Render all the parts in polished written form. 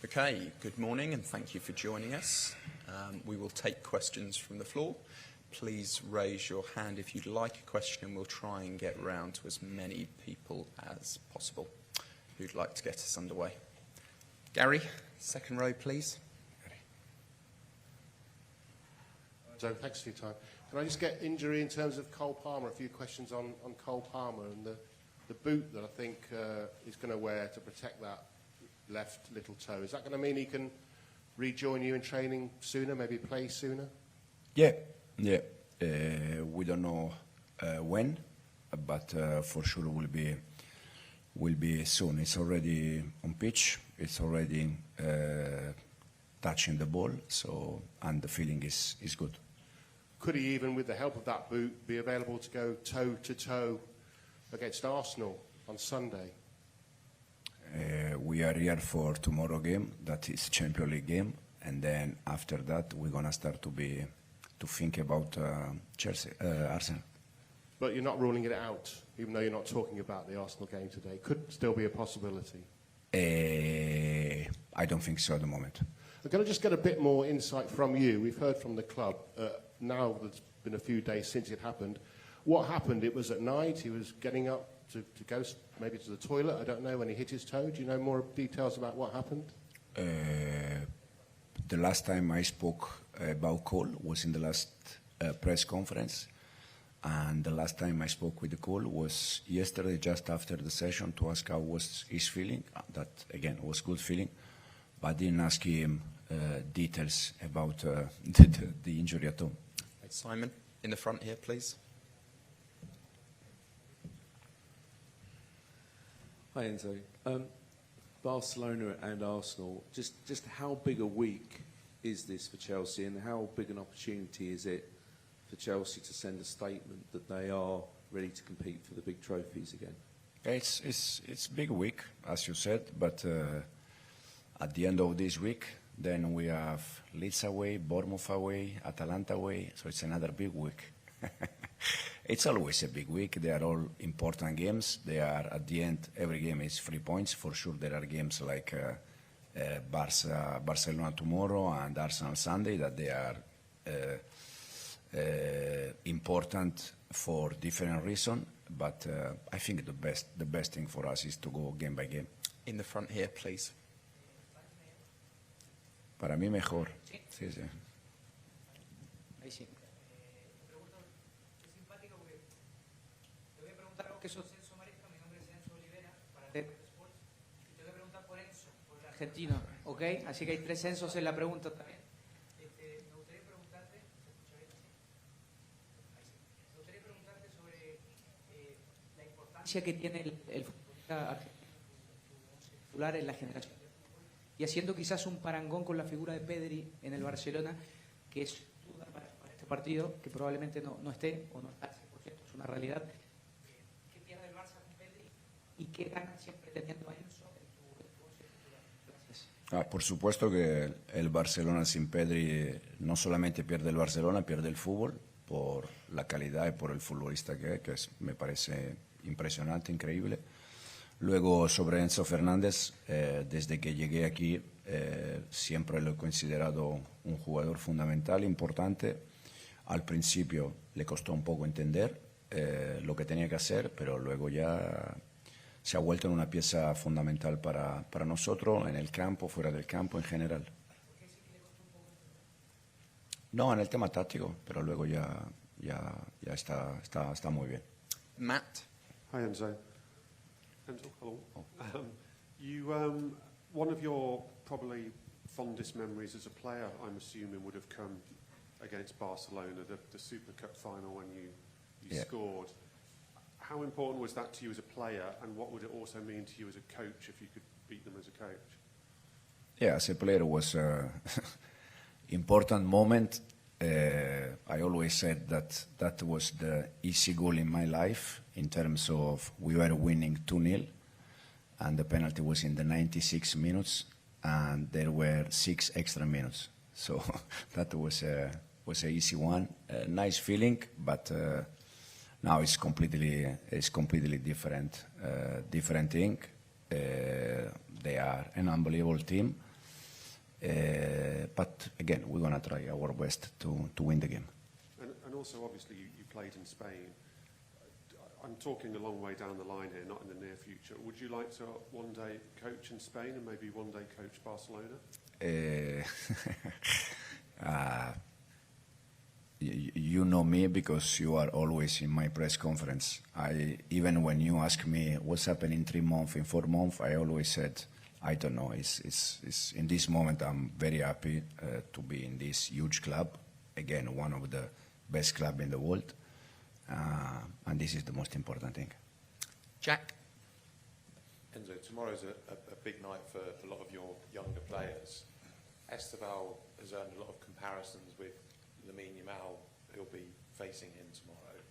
Okay, good morning and thank you for joining us. We will take questions from the floor. Please raise your hand if you'd like a question and we'll try and get round to as many people as possible who'd like to get us underway. Gary, second row please. Joe, thanks for your time. Can I just get injury in terms of Cole Palmer? A few questions on Cole Palmer and the boot that I think he's going to wear to protect that left little toe. Is that going to mean he can rejoin you in training sooner, maybe play sooner? Yeah. We don't know when, but for sure will be soon. It's already on pitch. It's already touching the ball. And the feeling is good. Could he even, with the help of that boot, be available to go toe to toe against Arsenal on Sunday? We are here for tomorrow game. That is Champions League game, and then after that we're gonna start to think about Chelsea, Arsenal. But you're not ruling it out, even though you're not talking about the Arsenal game today. Could still be a possibility. I don't think so at the moment. I'm going to just get a bit more insight from you. We've heard from the club. Now it's been a few days since it happened. What happened? It was at night. He was getting up to go maybe to the toilet. I don't know, when he hit his toe. Do you know more details about what happened? The last time I spoke about Cole was in the last press conference. And the last time I spoke with Cole was yesterday, just after the session, to ask how was his feeling. That, again, was good feeling. But I didn't ask him details about the injury at all. Simon, in the front here, please. Hi, Enzo. Barcelona and Arsenal, just how big a week is this for Chelsea, and how big an opportunity is it for Chelsea to send a statement that they are ready to compete for the big trophies again? It's big week, as you said, but at the end of this week, then we have Leeds away, Bournemouth away, Atalanta away, so it's another big week. It's always a big week. They are all important games. They are, at the end, every game is 3 points. For sure, there are games like Barcelona tomorrow and Arsenal Sunday that they are important for different reasons. But I think the best thing for us is to go game by game. In the front here, please. Para mí mejor. Sí. Ahí sí. Es simpático porque te voy a preguntar algo que sos Enzo Maresca, mi nombre es Enzo Olivera, para Sports, y te voy a preguntar por Enzo, por el argentino, ¿ok? Así que hay 3 Enzos en la pregunta también. Me gustaría preguntarte, ¿se escucha bien así? Ahí sí. Me gustaría preguntarte sobre la importancia que tiene el futbolista argentino, el titular en la generación. Y haciendo quizás un parangón con la figura de Pedri en el Barcelona, que es duda para este partido, que probablemente no esté o no está al 100%, es una realidad. ¿Qué pierde el Barça con Pedri y qué gana siempre teniendo a Enzo en tu once titular? Gracias. Por supuesto que el Barcelona sin Pedri no solamente pierde el Barcelona, pierde el fútbol por la calidad y por el futbolista que es, me parece impresionante, increíble. Luego, sobre Enzo Fernández, desde que llegué aquí, siempre lo he considerado un jugador fundamental, importante. Al principio le costó un poco entender lo que tenía que hacer, pero luego ya se ha vuelto en una pieza fundamental para nosotros, en el campo, fuera del campo, en general. No, en el tema táctico, pero luego ya está muy bien. Matt. Hi, Enzo. Enzo, hello. One of your probably fondest memories as a player, I'm assuming, would have come against Barcelona, the Super Cup final when you scored. How important was that to you as a player, and what would it also mean to you as a coach if you could beat them as a coach? Yeah, as a player, it was an important moment. I always said that was the easy goal in my life in terms of we were winning 2-0 and the penalty was in the 96 minutes and there were 6 extra minutes. So that was an easy one. Nice feeling, but now it's completely different thing. They are an unbelievable team. But again, we're going to try our best to win the game. And also, obviously, you played in Spain. I'm talking a long way down the line here, not in the near future. Would you like to one day coach in Spain and maybe one day coach Barcelona? You know me because you are always in my press conference. Even when you ask me what's happening in 3 months, in 4 months, I always said, I don't know. It's in this moment, I'm very happy to be in this huge club. Again, one of the best clubs in the world. And this is the most important thing. Jack? Enzo, tomorrow's a big night for a lot of your younger players. Esteval has earned a lot of comparisons with Lamine Yamal, who'll be facing him tomorrow.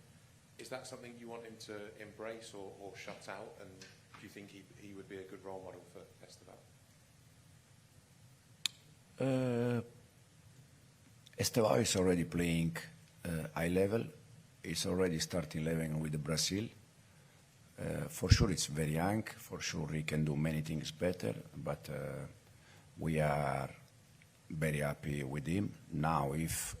Is that something you want him to embrace or shut out? And do you think he would be a good role model for Esteval? Esteval is already playing high level. He's already starting 11 with Brazil. For sure, it's very young. For sure, he can do many things better. But we are very happy with him. Now, if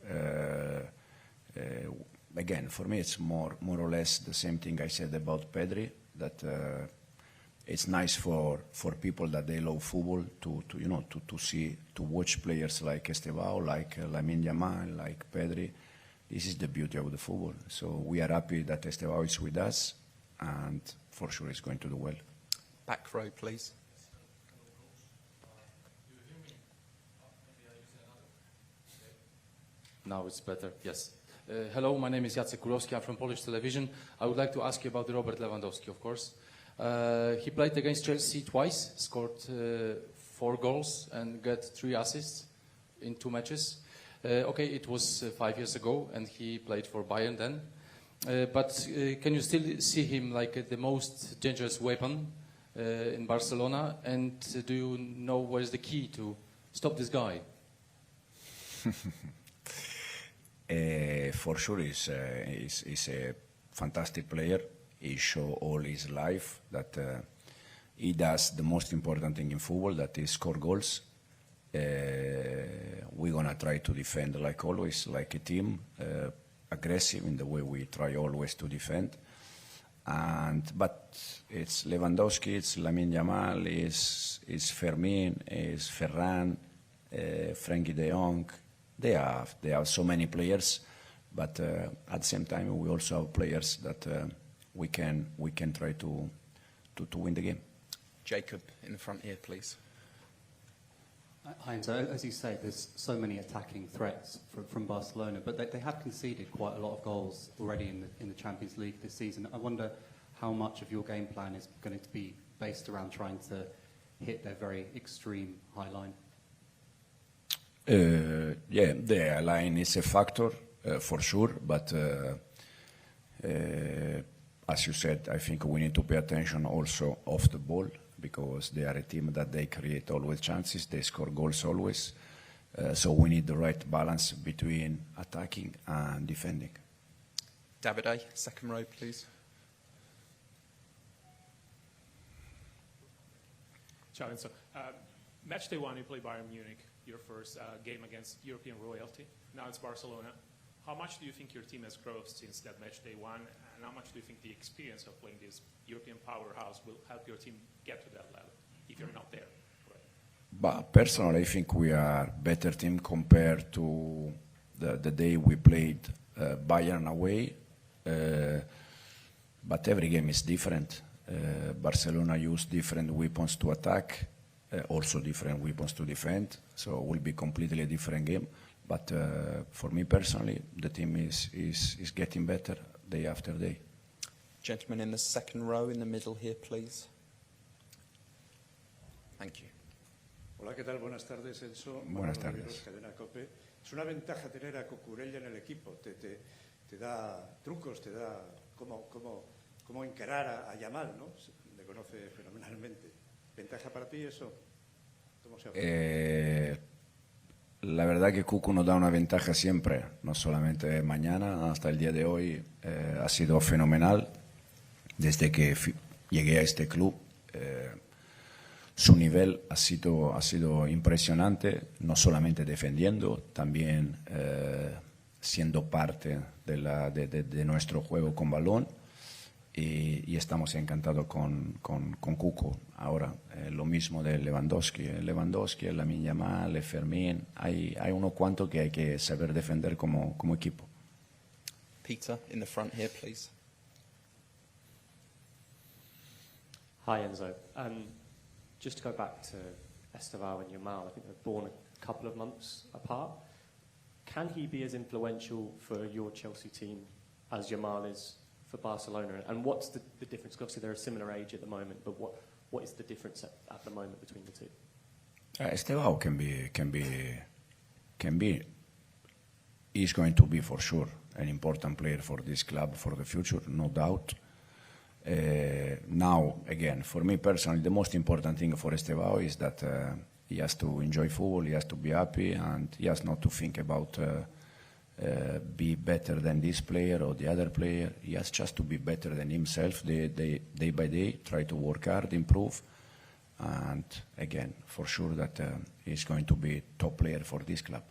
again, for me, it's more or less the same thing I said about Pedri. That it's nice for people that they love football to watch players like Esteval, like Lamine Yamal, like Pedri. This is the beauty of the football. So we are happy that Esteval is with us, and for sure he's going to do well. Back row, please. Now it's better, yes. Hello, my name is Jacek Kurowski. I'm from Polish television. I would like to ask you about Robert Lewandowski, of course. He played against Chelsea twice, scored 4 goals and got 3 assists in 2 matches. Okay, it was 5 years ago, and he played for Bayern then. But can you still see him like the most dangerous weapon in Barcelona? And do you know where is the key to stop this guy? For sure, he's a fantastic player. He showed all his life that he does the most important thing in football, that is score goals. We're going to try to defend like always, like a team, aggressive in the way we try always to defend. But it's Lewandowski, it's Lamine Yamal, it's Fermin, it's Ferran, Frenkie de Jong. They have so many players, but at the same time we also have players that we can try to win the game. Jacob, in the front here, please. Hi, so as you say, there's so many attacking threats from Barcelona, but they have conceded quite a lot of goals already in the Champions League this season. I wonder how much of your game plan is going to be based around trying to hit their very extreme high line. Yeah, the line is a factor for sure, but as you said, I think we need to pay attention also off the ball, because they are a team that they create always chances, they score goals always. So we need the right balance between attacking and defending. Davide, second row, please. Ciao, Enzo. Match day 1, you play Bayern Munich, your first game against European royalty. Now it's Barcelona. How much do you think your team has grown since that match day 1? And how much do you think the experience of playing this European powerhouse will help your team get to that level if you're not there? But personally, I think we are a better team compared to the day we played Bayern away. But every game is different. Barcelona use different weapons to attack, also different weapons to defend. So it will be completely a different game. But for me personally, the team is getting better day after day. Gentleman in the second row in the middle here, please. Thank you. Hola, ¿qué tal? Buenas tardes, Enzo. Buenas tardes. Cadena COPE. Es una ventaja tener a Cucurella en el equipo. Te da trucos, te da cómo encarar a Yamal, ¿no? Le conoce fenomenalmente. ¿Ventaja para ti eso? ¿Cómo se hace? La verdad que Cucu nos da una ventaja siempre, no solamente mañana, hasta el día de hoy ha sido fenomenal. Desde que llegué a este club, su nivel ha sido impresionante, no solamente defendiendo, también siendo parte de nuestro juego con balón. Y estamos encantados con Cuco. Ahora, lo mismo de Lewandowski, Lamine Yamal, Fermín. Hay unos cuantos que hay que saber defender como equipo. Peter, in the front here, please. Hi, Enzo. Just to go back to Esteval and Yamal, I think they're born a couple of months apart. Can he be as influential for your Chelsea team as Yamal is for Barcelona? And what's the difference? 'Cause obviously they're a similar age at the moment, but what is the difference at the moment between the two? Esteval is going to be for sure an important player for this club for the future, no doubt. Now, again, for me personally, the most important thing for Esteval is that he has to enjoy football, he has to be happy, and he has not to think about be better than this player or the other player. He has just to be better than himself day by day, try to work hard, improve, and again, for sure that he's going to be top player for this club.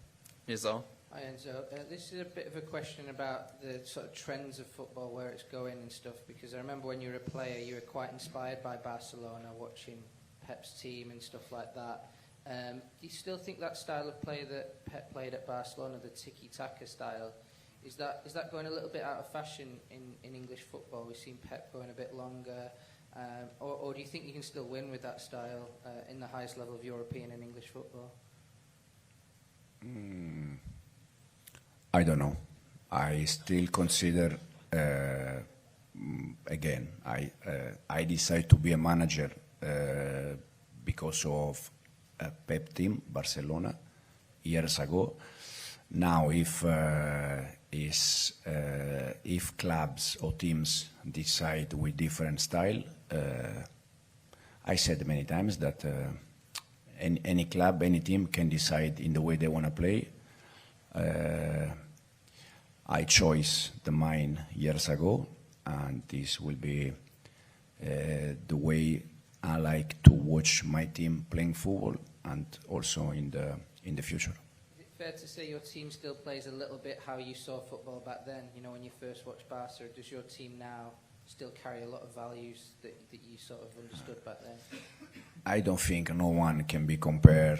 Nizar? Hi Enzo, this is a bit of a question about the sort of trends of football, where it's going and stuff, because I remember when you were a player you were quite inspired by Barcelona, watching Pep's team and stuff like that. Do you still think that style of play that Pep played at Barcelona, the tiki-taka style, is that going a little bit out of fashion in English football? We've seen Pep going a bit longer, or do you think you can still win with that style in the highest level of European and English football? I don't know. I still consider, again, I decided to be a manager because of a Pep team, Barcelona, years ago. Now, if clubs or teams decide with different style, I said many times that any club, any team can decide in the way they want to play. I chose the mine years ago, and this will be the way I like to watch my team playing football, and also in the future. Is it fair to say your team still plays a little bit how you saw football back then? You know, when you first watched Barca, does your team now still carry a lot of values that you sort of understood back then? I don't think no one can be compared.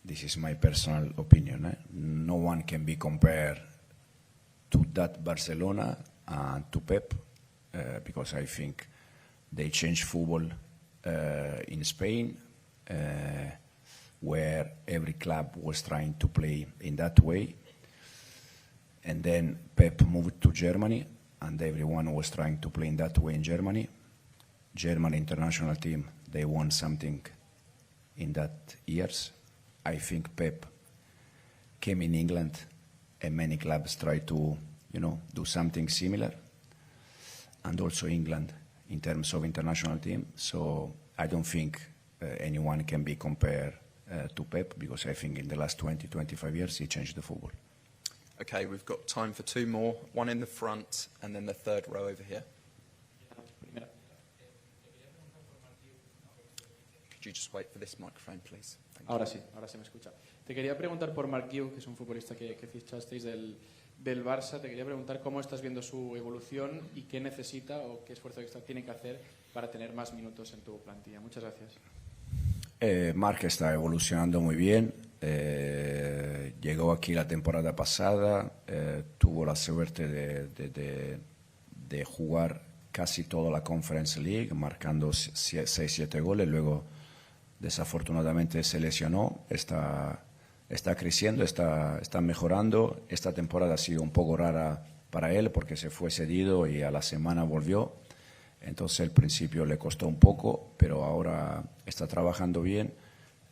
This is my personal opinion. No one can be compared to that Barcelona and to Pep, because I think they changed football in Spain, where every club was trying to play in that way. And then Pep moved to Germany, and everyone was trying to play in that way in Germany. German international team, they won something in that years. I think Pep came in England, and many clubs tried to, do something similar. And also England in terms of international team. So I don't think anyone can be compared to Pep, because I think in the last 20, 25 years he changed the football. Okay, we've got time for two more. One in the front and then the third row over here. Could you just wait for this microphone, please? Thank you. Ahora sí me escucha. Te quería preguntar por Marc, que es un futbolista que fichasteis del Barça. Te quería preguntar cómo estás viendo su evolución y qué necesita o qué esfuerzo extra tiene que hacer para tener más minutos en tu plantilla. Muchas gracias. Marc está evolucionando muy bien. Llegó aquí la temporada pasada, tuvo la suerte de jugar casi toda la Conference League, marcando 6-7 goles. Luego, desafortunadamente, se lesionó. Está creciendo, está mejorando. Esta temporada ha sido un poco rara para él porque se fue cedido y a la semana volvió. Entonces, al principio le costó un poco, pero ahora está trabajando bien.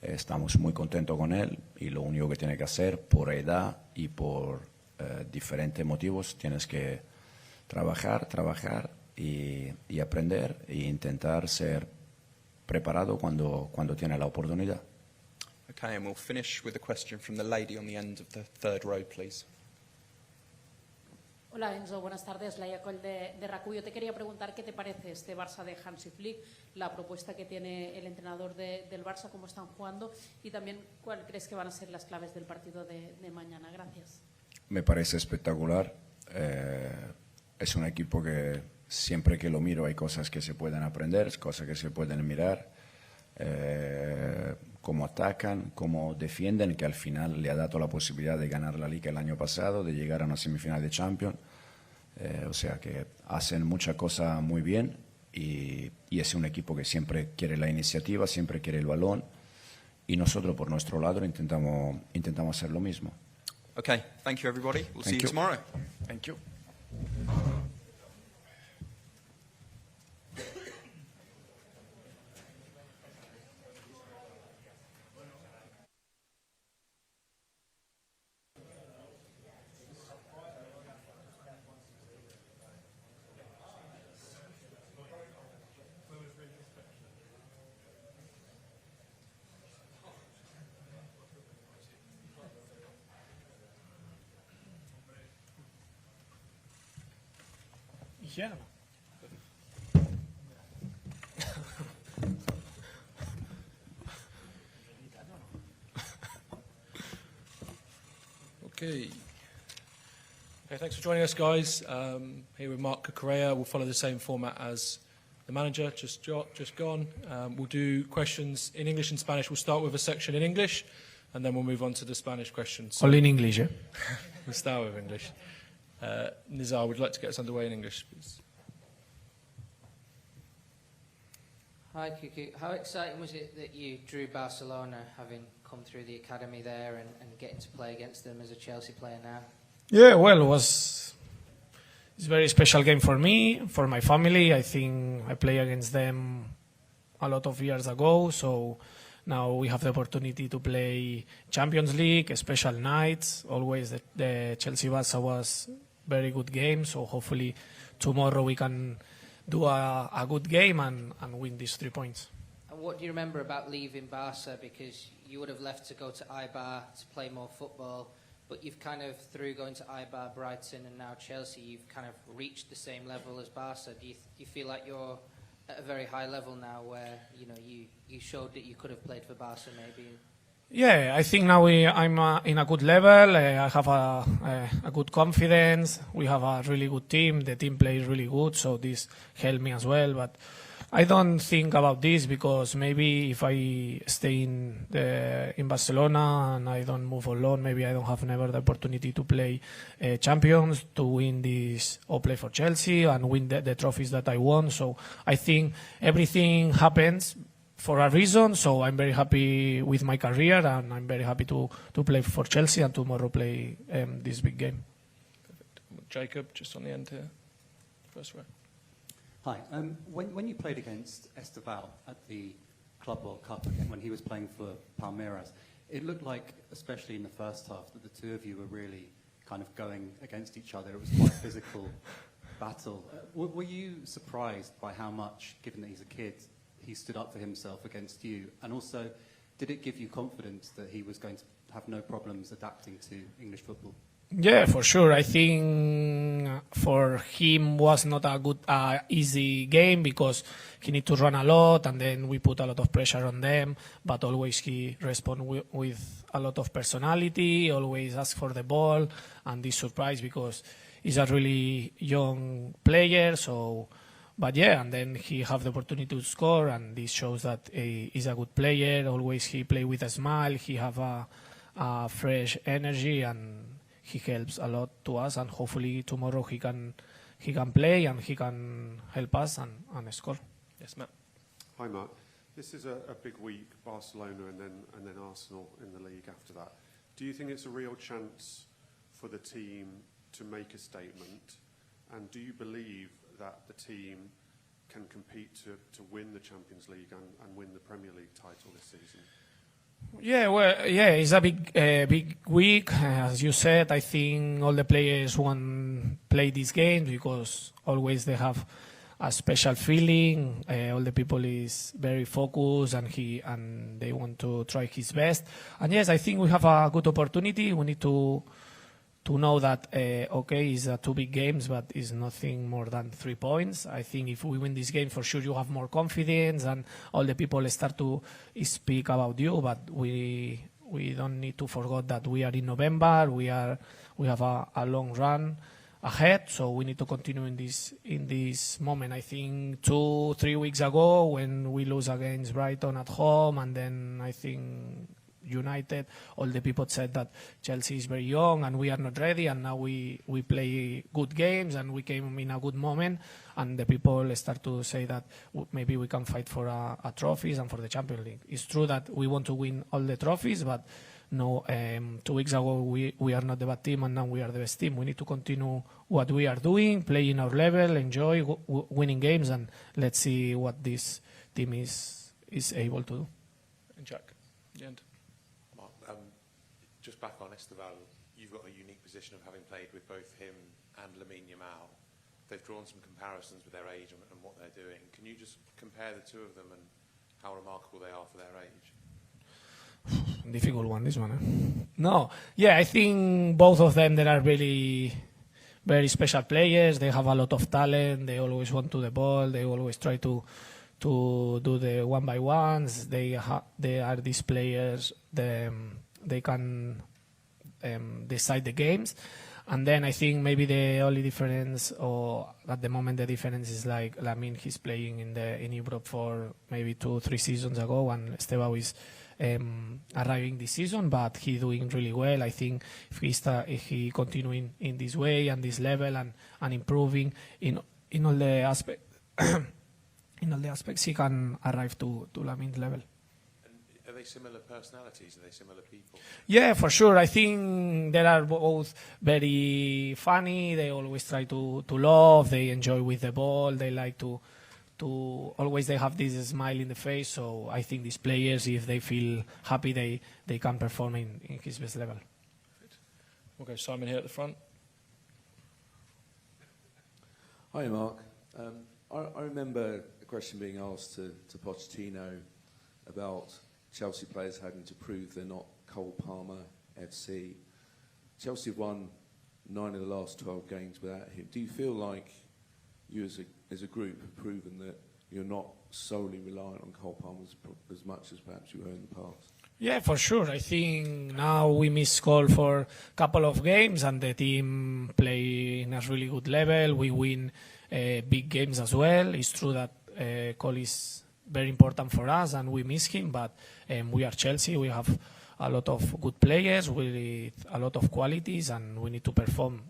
Estamos muy contentos con él, y lo único que tiene que hacer, por edad y por diferentes motivos, tienes que trabajar y aprender e intentar ser preparado cuando tiene la oportunidad. Okay, and we'll finish with a question from the lady on the end of the third row, please. Hola Enzo, buenas tardes. Laia Coll de RACU. Yo te quería preguntar qué te parece este Barça de Hansi Flick, la propuesta que tiene el entrenador del Barça, cómo están jugando y también cuál crees que van a ser las claves del partido de mañana. Gracias. Me parece espectacular. Es un equipo que siempre que lo miro hay cosas que se pueden aprender, cosas que se pueden mirar. Cómo atacan, cómo defienden, que al final le ha dado la posibilidad de ganar la Liga el año pasado, de llegar a una semifinal de Champions. O sea que hacen muchas cosas muy bien y es un equipo que siempre quiere la iniciativa, siempre quiere el balón y nosotros por nuestro lado intentamos hacer lo mismo. Okay, thank you everybody. We'll see you tomorrow. Thank you. Yeah. Okay. Thanks for joining us, guys. Here with Marc Cucurella. We'll follow the same format as the manager, just gone. We'll do questions in English and Spanish. We'll start with a section in English, and then we'll move on to the Spanish questions. Only in English, yeah? We'll start with English. Nizar, would you like to get us underway in English, please? Hi, Cucu. How exciting was it that you drew Barcelona, having come through the academy there and getting to play against them as a Chelsea player now? Yeah, well, it's a very special game for me, for my family. I think I played against them a lot of years ago, so now we have the opportunity to play Champions League, special nights. Always the Chelsea-Barça was very good game, so hopefully tomorrow we can do a good game and win these 3 points. And what do you remember about leaving Barca? Because you would have left to go to Eibar to play more football, but you've kind of, through going to Eibar, Brighton and now Chelsea, you've kind of reached the same level as Barca. Do you feel like you're at a very high level now where, you know, you showed that you could have played for Barca maybe? Yeah, I think now I'm in a good level. I have a good confidence. We have a really good team. The team plays really good, so this helped me as well. But I don't think about this because maybe if I stay in Barcelona and I don't move alone, maybe I don't have never the opportunity to play Champions, to win this or play for Chelsea and win the trophies that I won. So I think everything happens for a reason, so I'm very happy with my career and I'm very happy to play for Chelsea and tomorrow play this big game. Perfect. Jacob, just on the end here, first row. Hi. When you played against Esteval at the Club World Cup again, when he was playing for Palmeiras, it looked like, especially in the first half, that the two of you were really kind of going against each other. It was quite a physical battle. Were you surprised by how much, given that he's a kid, he stood up for himself against you? And also, did it give you confidence that he was going to have no problems adapting to English football? Yeah, for sure. I think for him was not a good, easy game because he need to run a lot and then we put a lot of pressure on them. But always he respond with a lot of personality, always ask for the ball and this surprise because he's a really young player. So. But yeah, and then he have the opportunity to score, and this shows that he's a good player. Always he play with a smile. He have a fresh energy, and he helps a lot to us. And hopefully tomorrow he can play and he can help us and score. Yes, Matt. Hi, Marc. This is a big week, Barcelona and then Arsenal in the league after that. Do you think it's a real chance for the team to make a statement? And do you believe that the team can compete to win the Champions League and win the Premier League title this season? Yeah, well, yeah, it's a big week. As you said, I think all the players want to play this game because always they have a special feeling. All the people is very focused and they want to try his best. And yes, I think we have a good opportunity. We need to know that, okay, it's 2 big games, but it's nothing more than 3 points. I think if we win this game, for sure you have more confidence and all the people start to speak about you, but we don't need to forget that we are in November, we have a long run ahead, so we need to continue in this moment. I think 2-3 weeks ago when we lose against Brighton at home, and then I think United, all the people said that Chelsea is very young and we are not ready, and now we play good games and we came in a good moment, and the people start to say that maybe we can fight for a trophies and for the Champions League. It's true that we want to win all the trophies, but no, 2 weeks ago we are not the bad team and now we are the best team. We need to continue what we are doing, playing our level, enjoy winning games, and let's see what this team is able to do. And Jack, the end. Marc, just back on Esteval, you've got a unique position of having played with both him and Lamine Yamal. They've drawn some comparisons with their age and what they're doing. Can you just compare the two of them and how remarkable they are for their age? Difficult one, this one. No, yeah, I think both of them, they are really very special players. They have a lot of talent. They always want to the ball. They always try to do the 1-by-1s. They are these players. They can decide the games. And then I think maybe the only difference, or at the moment the difference, is like Lamine, he's playing in Europe for maybe 2-3 seasons ago, and Estevao is arriving this season, but he doing really well. I think if he continuing in this way and this level and improving in all the aspects, he can arrive to Lamine's level. Are they similar personalities? Are they similar people? Yeah, for sure. I think they are both very funny. They always try to love. They enjoy with the ball. They like to always they have this smile in the face. So I think these players, if they feel happy, they can perform in his best level. We'll go Simon here at the front. Hi, Marc. I remember a question being asked to Pochettino about Chelsea players having to prove they're not Cole Palmer FC. Chelsea have won 9 of the last 12 games without him. Do you feel like you as a group have proven that you're not solely reliant on Cole Palmer as much as perhaps you were in the past? Yeah, for sure. I think now we miss Cole for a couple of games and the team play in a really good level. We win big games as well. It's true that Cole is very important for us and we miss him, but we are Chelsea. We have a lot of good players with a lot of qualities and we need to perform.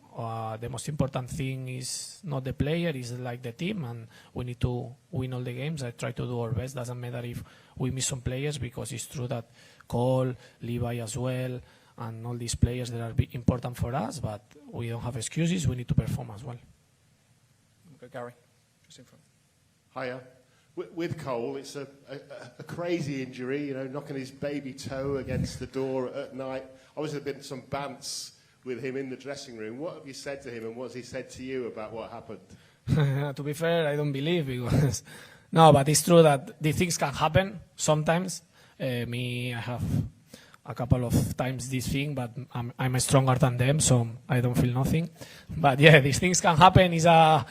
The most important thing is not the player, it's like the team, and we need to win all the games. I try to do our best. Doesn't matter if we miss some players, because it's true that Cole, Levi as well, and all these players that are important for us, but we don't have excuses. We need to perform as well. Okay, Gary, just in front. Hiya. With Cole, it's a crazy injury, knocking his baby toe against the door at night. Obviously, there have been some bants with him in the dressing room. What have you said to him, and what has he said to you about what happened? To be fair, I don't believe, because no, but it's true that these things can happen sometimes. I have a couple of times this thing, but I'm stronger than them, so I don't feel nothing. But yeah, these things can happen. It's a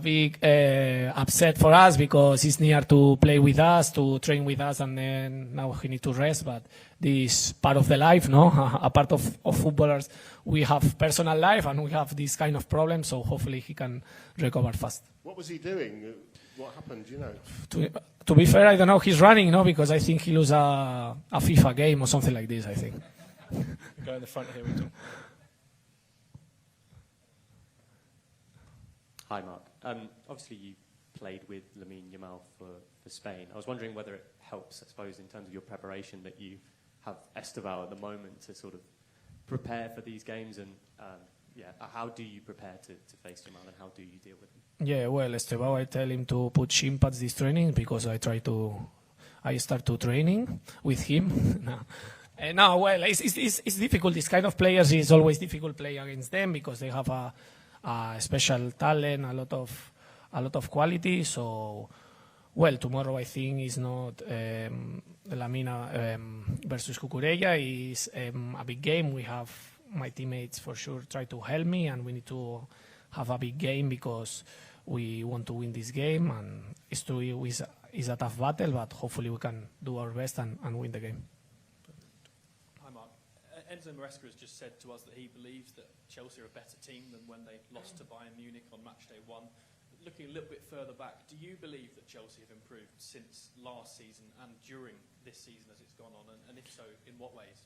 big upset for us, because he's near to play with us, to train with us, and then now he needs to rest. But this part of the life, no? A part of footballers, we have personal life and we have this kind of problems, so hopefully he can recover fast. What was he doing? What happened, do you know? To be fair, I don't know. He's running, no? Because I think he lose a FIFA game or something like this, I think. Go in the front here with Tom. Hi, Marc. Obviously, you played with Lamine Yamal for Spain. I was wondering whether it helps, I suppose, in terms of your preparation, that you have Esteval at the moment to sort of prepare for these games, and how do you prepare to face Yamal, and how do you deal with him? Yeah, well, Estevao, I tell him to put shin pads this training, because I start to training with him. No, well, it's difficult. This kind of players is always difficult playing against them, because they have a special talent, a lot of quality. So, well, tomorrow I think is not Lamina versus Cucurella. Is a big game. We have my teammates for sure try to help me, and we need to have a big game because we want to win this game, and it's true it's a tough battle, but hopefully we can do our best and win the game. Hi Marc. Enzo Maresca has just said to us that he believes that Chelsea are a better team than when they lost to Bayern Munich on match day 1. Looking a little bit further back, do you believe that Chelsea have improved since last season and during this season as it's gone on, and if so, in what ways?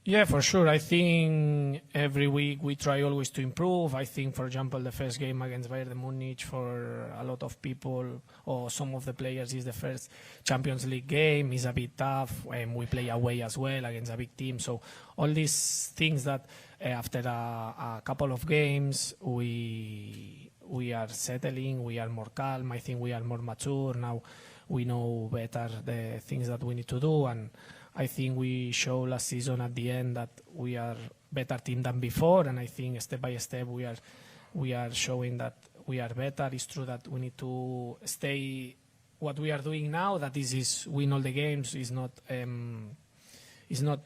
Yeah, for sure. I think every week we try always to improve. I think, for example, the first game against Bayern Munich for a lot of people or some of the players is the first Champions League game. It's a bit tough, and we play away as well against a big team. So all these things that after a couple of games we are settling, we are more calm. I think we are more mature now. We know better the things that we need to do, and I think we showed last season at the end that we are better team than before, and I think step by step we are showing that we are better. It's true that we need to stay what we are doing now, that is win all the games, is not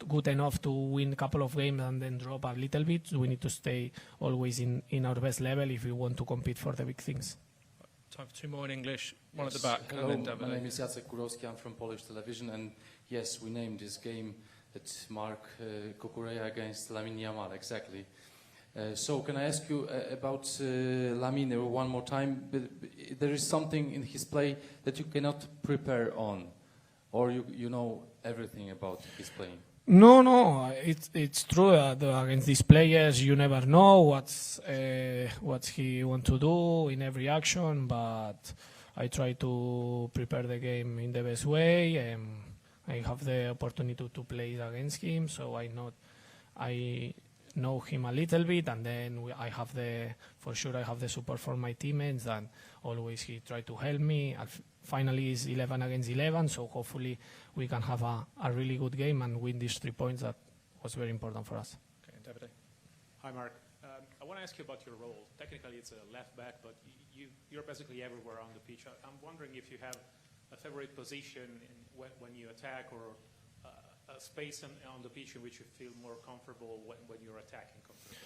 good enough to win a couple of games and then drop a little bit. We need to stay always in our best level if we want to compete for the big things. Time for 2 more in English, one at the back. Hello, and then my name is Jacek Kurowski, I'm from Polish television, and yes, we named this game that Marc Cucurella against Lamine Yamal, exactly. So can I ask you about Lamine one more time? There is something in his play that you cannot prepare on, or you know everything about his playing? No, it's true that against these players you never know what he want to do in every action, but I try to prepare the game in the best way. I have the opportunity to play against him, so I know him a little bit, and then I have the support for my teammates, and always he try to help me. Finally, it's 11 against 11, so hopefully we can have a really good game and win these 3 points. That was very important for us. Okay, David. Hi, Marc. I want to ask you about your role. Technically, it's a left back, but you're basically everywhere on the pitch. I'm wondering if you have a favorite position when you attack, or a space on the pitch in which you feel more comfortable when you're attacking comfortably.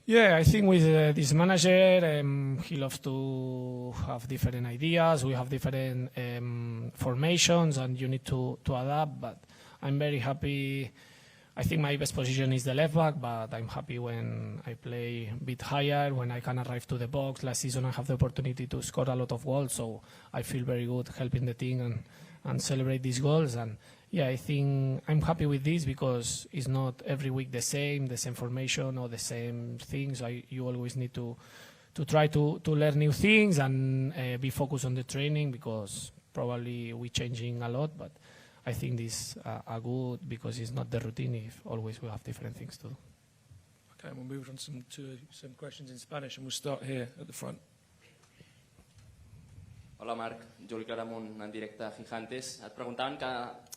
Yeah, I think with this manager, he loves to have different ideas. We have different formations, and you need to adapt. But I'm very happy. I think my best position is the left back, but I'm happy when I play a bit higher, when I can arrive to the box. Last season I have the opportunity to score a lot of goals, so I feel very good helping the team and celebrate these goals. And yeah, I think I'm happy with this because it's not every week the same formation or the same things. You always need to try to learn new things and be focused on the training, because probably we're changing a lot, but I think this are good because it's not the routine if always we have different things to do. Okay, we'll move on to some questions in Spanish, and we'll start here at the front. Hola Marc, Juli Claramunt en directe a Gigantes. Et preguntaven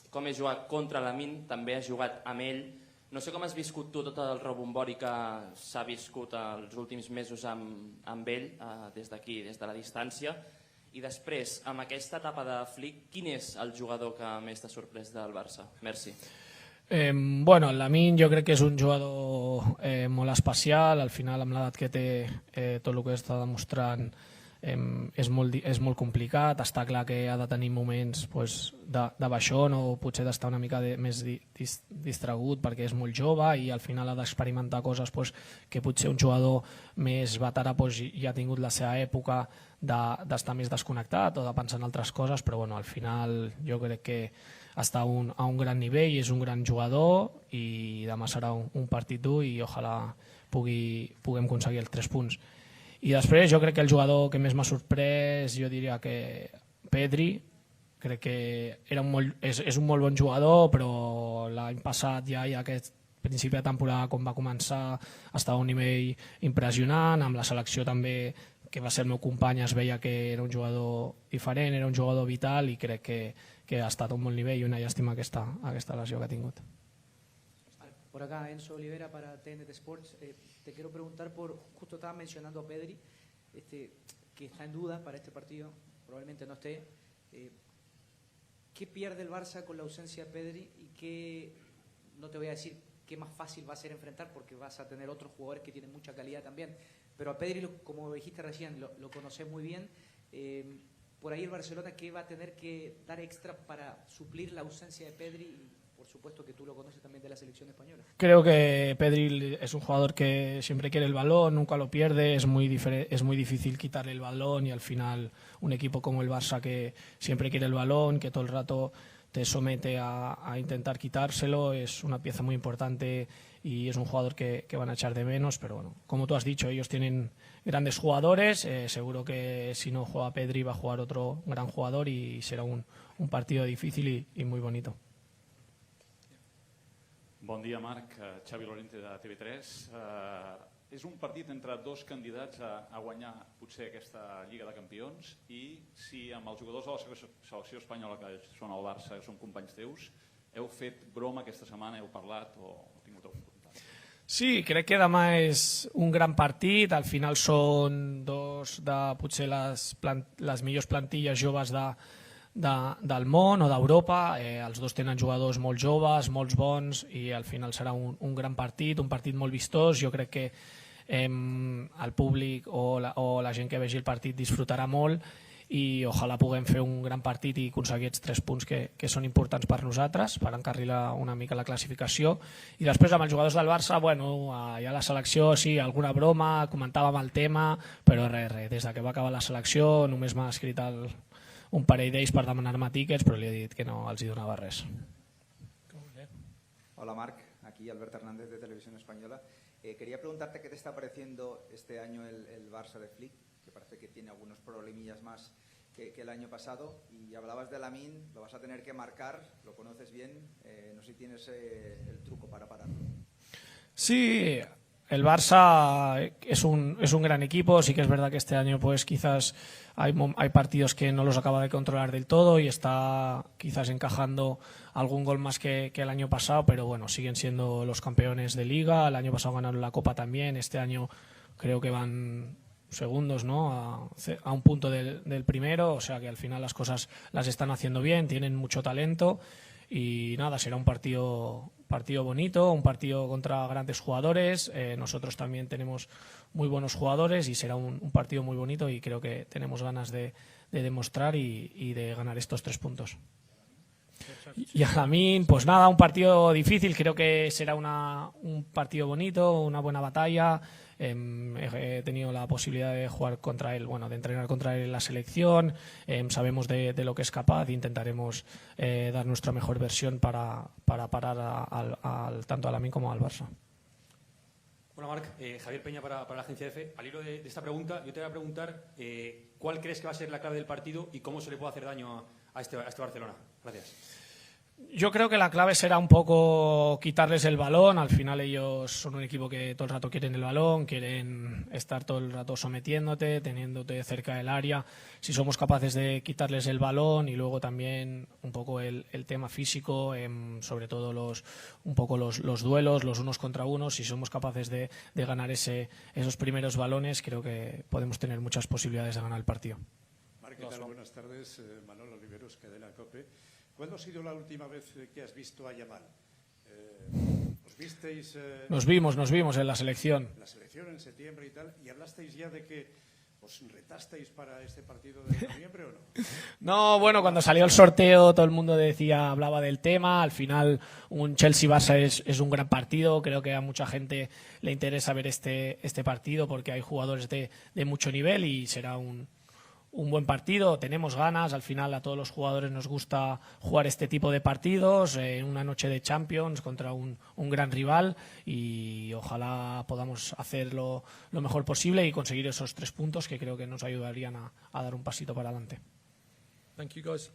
com he jugat contra Lamine, també has jugat amb ell. No sé com has viscut tu tot el rebombori que s'ha viscut els últims mesos amb ell, des d'aquí, des de la distància. I després, amb aquesta etapa de Flick, quin és el jugador que més t'ha sorprès del Barça? Merci. Bueno, Lamine jo crec que és un jugador molt especial. Al final, amb l'edat que té, tot el que està demostrant és molt complicat. Està clar que ha de tenir moments de baixón, o potser d'estar una mica més distragut perquè és molt jove i al final ha d'experimentar coses que potser un jugador més veterà ja ha tingut la seva època d'estar més desconnectat o de pensar en altres coses, però bueno, al final jo crec que està a un gran nivell, és un gran jugador i demà serà un partit dur i ojalà puguem aconseguir els 3 punts. I després jo crec que el jugador que més m'ha sorprès, jo diria que Pedri. Crec que és un molt bon jugador, però l'any passat ja aquest principi de temporada, com va començar, estava a un nivell impressionant. Amb la selecció també, que va ser el meu company, es veia que era un jugador diferent, era un jugador vital, i crec que ha estat a un bon nivell, i una llàstima aquesta lesió que ha tingut. Por acá, Enzo Olivera para TNT Sports. Te quiero preguntar justo estaba mencionando a Pedri, que está en duda para este partido, probablemente no esté. ¿Qué pierde el Barça con la ausencia de Pedri y qué, no te voy a decir qué más fácil va a ser enfrentar porque vas a tener otros jugadores que tienen mucha calidad también. Pero a Pedri, como dijiste recién, lo conoces muy bien. Por ahí el Barcelona, ¿qué va a tener que dar extra para suplir la ausencia de Pedri? Y por supuesto que tú lo conoces también de la selección española. Creo que Pedri es un jugador que siempre quiere el balón, nunca lo pierde, es muy difícil quitarle el balón y al final un equipo como el Barça que siempre quiere el balón, que todo el rato te somete a intentar quitárselo, es una pieza muy importante y es un jugador que van a echar de menos, pero bueno, como tú has dicho, ellos tienen grandes jugadores, seguro que si no juega Pedri va a jugar otro gran jugador y será un partido difícil y muy bonito. Bon dia, Marc. Xavi Lorente de TV3. És un partit entre dos candidats a guanyar potser aquesta Lliga de Campions i si amb els jugadors de la selecció espanyola que són al Barça, que són companys teus, heu fet broma aquesta setmana, heu parlat o heu tingut algun comentari? Sí, crec que demà és un gran partit, al final són dos de potser les millors plantilles joves del món o d'Europa, els dos tenen jugadors molt joves, molts bons i al final serà un gran partit, un partit molt vistós. Jo crec que el públic o la gent que vegi el partit disfrutarà molt i ojalà puguem fer un gran partit i aconseguir aquests 3 punts que són importants per nosaltres, per encarrilar una mica la classificació. I després amb els jugadors del Barça, bueno, ja la selecció, sí, alguna broma, comentàvem el tema, però res, des que va acabar la selecció només m'ha escrit un parell d'ells per demanar-me tíquets, però li he dit que no els hi donava res. Hola Marc, aquí Albert Hernández de Televisión Española. Quería preguntarte qué te está pareciendo este año el Barça de Flick, que parece que tiene algunos problemillas más que el año pasado, y hablabas de Lamine, lo vas a tener que marcar, lo conoces bien, no sé si tienes el truco para pararlo. Sí, el Barça es un gran equipo, sí que es verdad que este año pues quizás hay partidos que no los acaba de controlar del todo y está quizás encajando algún gol más que el año pasado, pero bueno, siguen siendo los campeones de Liga, el año pasado ganaron la Copa también, este año creo que van segundos, ¿no? a un punto del primero, o sea que al final las cosas las están haciendo bien, tienen mucho talento y nada, será un partido bonito, un partido contra grandes jugadores, nosotros también tenemos muy buenos jugadores y será un partido muy bonito y creo que tenemos ganas de demostrar y de ganar estos 3 puntos. Y a Lamine, pues nada, un partido difícil, creo que será un partido bonito, una buena batalla. He tenido la posibilidad de jugar contra él, bueno, de entrenar contra él en la selección, sabemos de lo que es capaz e intentaremos dar nuestra mejor versión para parar tanto a Lamine como al Barça. Hola Marc, Javier Peña para la agencia EFE. Al hilo de esta pregunta, yo te voy a preguntar ¿cuál crees que va a ser la clave del partido y cómo se le puede hacer daño a este Barcelona? Gracias. Yo creo que la clave será un poco quitarles el balón. Al final ellos son un equipo que todo el rato quieren el balón, quieren estar todo el rato sometiéndote, teniéndote cerca del área. Si somos capaces de quitarles el balón y luego también un poco el tema físico, sobre todo los duelos, los unos contra unos, si somos capaces de ganar esos primeros balones, creo que podemos tener muchas posibilidades de ganar el partido. Marc, ¿qué tal? Buenas tardes. Manuel Oliveros, Cadena COPE. ¿Cuándo ha sido la última vez que has visto a Yamal? ¿Os visteis? Nos vimos en la selección. En la selección en septiembre y tal. ¿Y hablasteis ya de que os retasteis para este partido de noviembre o no? No, bueno, cuando salió el sorteo todo el mundo hablaba del tema. Al final un Chelsea-Barça es un gran partido. Creo que a mucha gente le interesa ver este partido porque hay jugadores de mucho nivel y será un buen partido, tenemos ganas, al final a todos los jugadores nos gusta jugar este tipo de partidos, en una noche de Champions contra un gran rival y ojalá podamos hacerlo lo mejor posible y conseguir esos 3 puntos que creo que nos ayudarían a dar un pasito para adelante. Thank you guys.